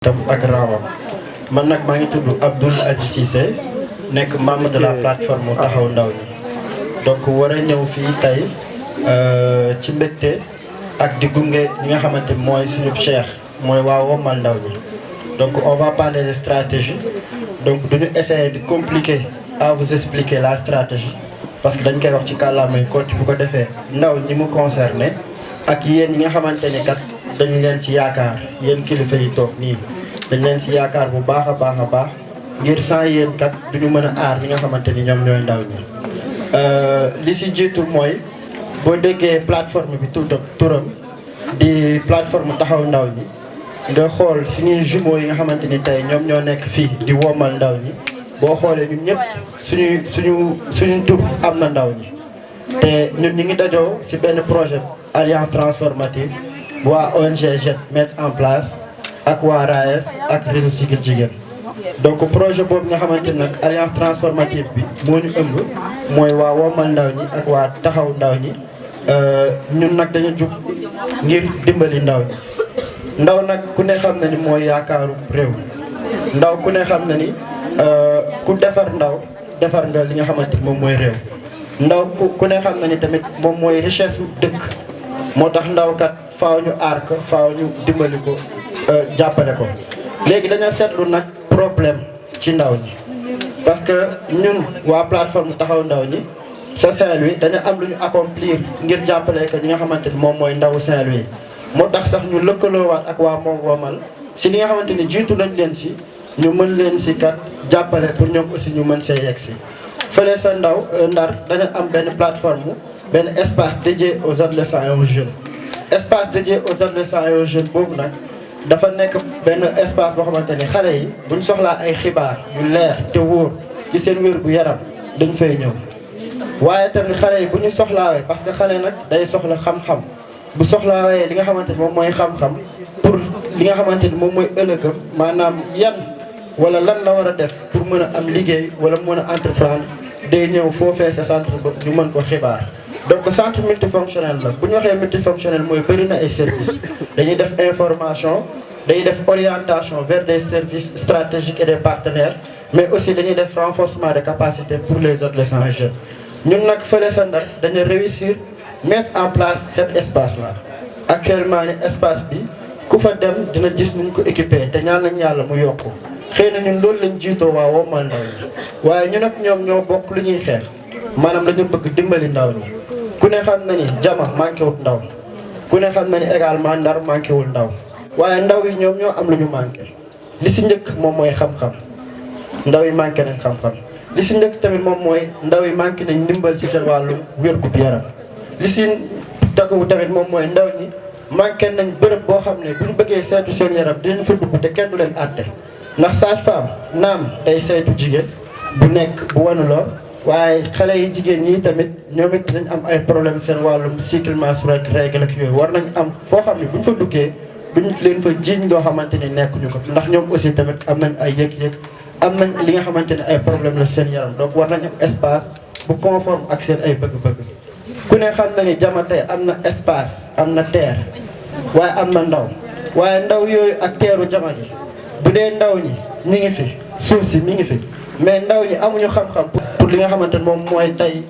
tam ak raawam man nag maa ngi tudd Abdoul Aziz Cissé nekk membre de la plateforme taxaw ndaw ñi donc war a ñëw fii tey ci mbégte ak di gunge ñi nga xamante mooy suñu cheikh mooy waa Wommal ndaw ñi. Donc on va parler de stratégie donc duñu essayer de compliquer à vous expliquer la stratégie parce que dañ koy wax ci kàllaamay Kocc bu ko defee ndaw ñi mu concerné ak yéen ñi nga xamante ni kat dañ leen ci yaakaar yéen kilifa yi toog nii dañ leen ci yaakaar bu baax a baax ngir sans yéen kat duñu mën a aar ñi nga xamante ni ñoom ñooy ndaw ñi. li ci jiitu mooy boo déggee plateforme bi turam di plateforme taxaw ndaw ñi nga xool suñuy jumeaux yi nga xamante ni tey ñoom ñoo nekk fii di Wommal ndaw ñi boo xoolee ñun ñëpp suñu tur am na ndaw ñi te ñun ñu ngi dajoo ci benn projet alliance transformative bu waa ONG JET mettre en place ak waa RAES ak réseau Siggil Jigéen. donc projet boobu nga xamante ni nag alliance transformative bi moo ñu ëmb mooy waa Wommal ndaw ñi ak waa taxaw ndaw ñi ñun nag dañu jug ngir dimbali ndaw ñi. ndaw nag ku ne xam na ni mooy yaakaaru réew ndaw ku ne xam na ni ku defar ndaw defar nga li nga xamante ni moom mooy réew ndaw ku ne xam na ni tamit moom mooy richesse u dëkk moo tax ndaw kat faaw ñu aar ko faaw ñu dimbali ko jàppale ko. léegi dañoo seetlu nag problème ci ndaw ñi parce que ñun waa plateforme taxaw ndaw ñi sa Saint-Louis dañu am lu ñu accomplir ngir jàppale ko ñi nga xamante ni moom mooy ndawu Saint-Louis. moo tax sax ñu lëkkaloowaat ak waa moom Wommal si li nga xamante ni jiitu nañ leen si ñu mën leen si kat jàppale pour ñoom aussi ñu mën see yegg si. fële sa Ndar dañu am benn plateforme benn espace dédié aux adolescents et aux jeunes. espace dédié aux adolescents et aux jeunes boobu nag dafa nekk benn espace boo xamante ni xale yi buñ soxlaa ay xibaar yu leer te wóor ci seen wér gu yaram dañ fay ñëw. waaye tamit xale yi bu ñu soxlaawee parce que xale nag day soxla xam-xam. bu soxlawee li nga xamante ni moom mooy xam-xam pour li nga xamante ni moom mooy ëllëgam maanaam yan wala lan la war a def pour mën a am liggéey wala mën a entreprendre day ñëw foofee sa centre ba ñu mën ko xibaar. donc centre multifonctionnel la bu ñu waxee multifonctionnel mooy bëri na ay services dañuy def information dañuy def orientation vers des services stratégiques et des partenaires mais aussi dañuy def renforcement de capacité pour les adolescents et jeunes. ñun nag fële sa Ndar dañu réussir mettre en place cet espace là actuellement ni espace bi ku fa dem dina gis nuñ ko équipé te ñaan nañ yàlla mu yokku xëy na ñun loolu lañ jiitoo waa Wommal ndaw ñi waaye ñun ak ñoom ñoo bokk lu ñuy xeex maanaam dañu bëgg dimbali ndaw ñi ku ne xam na ni Jama manqué wut ndaw ku ne xam na ni également Ndar manqué wul ndaw waaye ndaw yi ñoom ñoo am lu ñu manqué li si njëkk moom mooy xam-xam ndaw yi manqué nañ xam-xam li si njëkk tamit moom mooy ndaw yi manqué nañ ndimbal ci seen wàllu wér-gu-yaram li si takku tamit moom mooy ndaw ñi manqué nañ bërëb boo xam ne bu ñu bëggee saytu seen yaram dinañ fa dugg te kenn du leen àtte ndax sage-femme naam day saytu jigéen bu nekk bu wanuloo waaye xale yi jigéen ñi tamit ñoom it dinañ am ay problème seen wàllum cycle menstruel ak règle ak yooyu war nañ am foo xam ne bu ñu fa duggee duñ leen fa jiiñ loo xamante ni nekkuñu ko ndax ñoom aussi tamit am nañ ay yëg-yëg am nañ li nga xamante ne ay problème la seen yaram donc war nañ am espace bu conforme ak seen ay bëgg-bëgg. ku ne xam na ni Jama tey am na espace am na terre waaye am na ndaw waaye ndaw yooyu ak teeru Jama ji bu dee ndaw ñi ñi ngi fi suuf si mi ngi fi mais ndaw ñi amuñu xam-xam pour li nga xamante ne moom mooy tey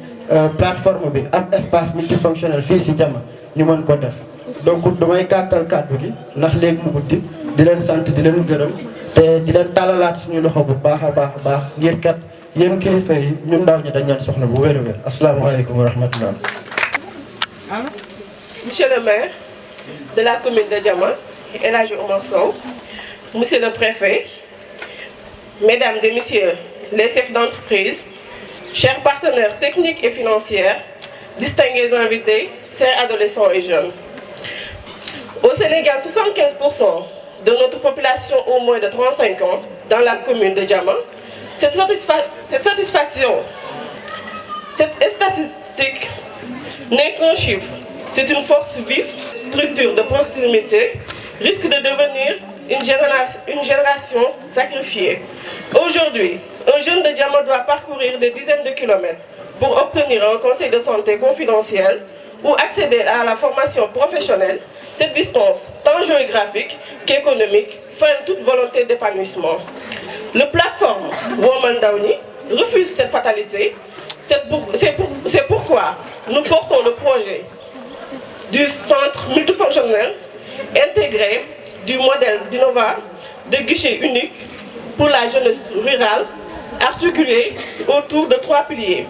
plateforme bi am espace multifonctionnel fii si Jama ñu mën ko def. donc damay gàttal kàddu gi ndax léegi mu guddi di leen sant di leen gërëm te di leen tàllalaat suñu loxo bu baax a baax ngir kat yéen kilifa yi ñun ndaw ñi dañ leen soxla bu wér a wér asalaamaaleykum wa rahmatullah. Monsieur le maire de la commune de Jama, El Hadji Oumar Sow, monsieur le préfet, mesdames et messieurs les chefs d'entreprise, chers partenaires techniques et financiers, distingués invités, chers adolescents et jeunes. Au Sénégal, 75% de notre population au moins de 35 ans dans la commune de Jama. Cette satisfaction, cette statistique n'est qu'un chiffre. C'est une force vive, structure de proximité, risque de devenir une génération sacrifiée. Aujourd'hui, un jeune de Jama doit parcourir des dizaines de kilomètres pour obtenir un conseil de santé confidentiel ou accéder à la formation professionnelle Cette distance, tant géographique qu'économique, freine toute volonté d'épanouissement. Le plateforme Women Downey refuse cette fatalité. C'est pourquoi nous portons le projet du centre multifonctionnel intégré du modèle d'Innova de guichet unique pour la jeunesse rurale, articulé autour de 3 piliers.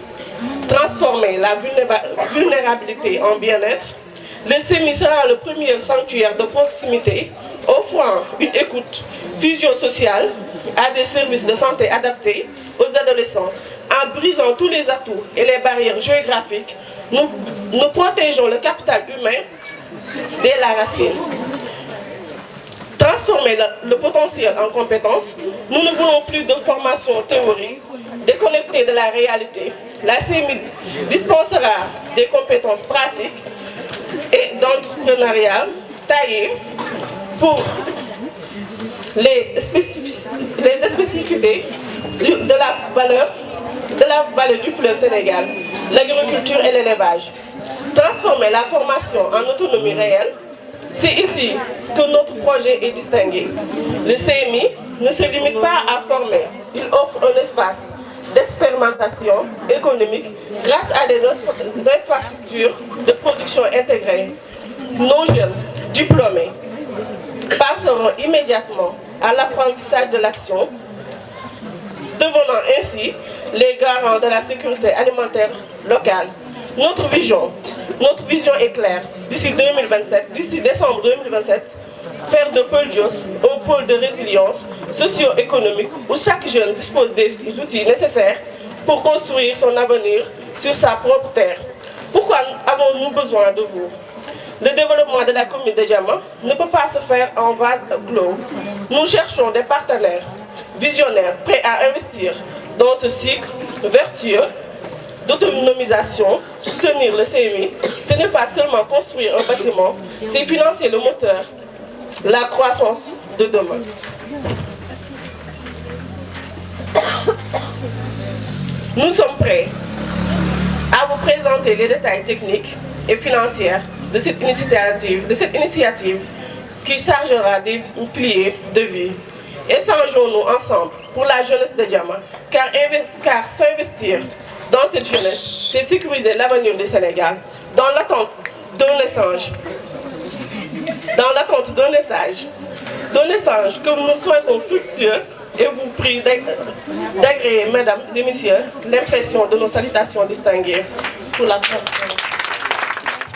Transformer la vulnérabilité en bien-être. Le CEMI sera le premier sanctuaire de proximité offrant une écoute physio-sociale à des services de santé adaptés aux adolescents. En brisant tous les atouts et les barrières géographiques, nous protégeons le capital humain dès la racine. Transformer le potentiel en compétences, nous ne voulons plus de formation théorique déconnectée de la réalité. La CEMI dispensera des compétences pratiques et d'entrepreneuriat taillées pour les spécificités de la vallée du fleuve Sénégal, l'agriculture et l'élevage. Transformer la formation en autonomie réelle, c'est ici que notre projet est distingué. Le CMI ne se limite pas à former, il offre un espace d'expérimentation économique grâce à des infrastructures de production intégrées. Nos jeunes diplômés passeront immédiatement à l'apprentissage de l'action, devenant ainsi les garants de la sécurité alimentaire locale. Notre vision est claire. D'ici décembre 2027, faire de Peulh-Dios un pôle de résilience socio-économique où chaque jeune dispose des outils nécessaires pour construire son avenir sur sa propre terre. Pourquoi avons-nous besoin de vous? Le développement de la commune de Diama ne peut pas se faire en vase clos. Nous cherchons des partenaires visionnaires prêts à investir dans ce cycle vertueux d'autonomisation. Soutenir le CMI, ce n'est pas seulement construire un bâtiment, c'est financer le moteur, la croissance de demain. Nous sommes prêts à vous présenter les détails techniques et financiers de cette initiative qui chargera des piliers de vie. Échangeons-nous ensemble pour la jeunesse de Diama, car s'investir dans cette jeunesse, c'est sécuriser l'avenir du Sénégal dans l'attente d'un échange. D'un échange que nous souhaitons fructueux et vous prie d'agréer, mesdames et messieurs, l'impression de nos salutations distinguées pour la France.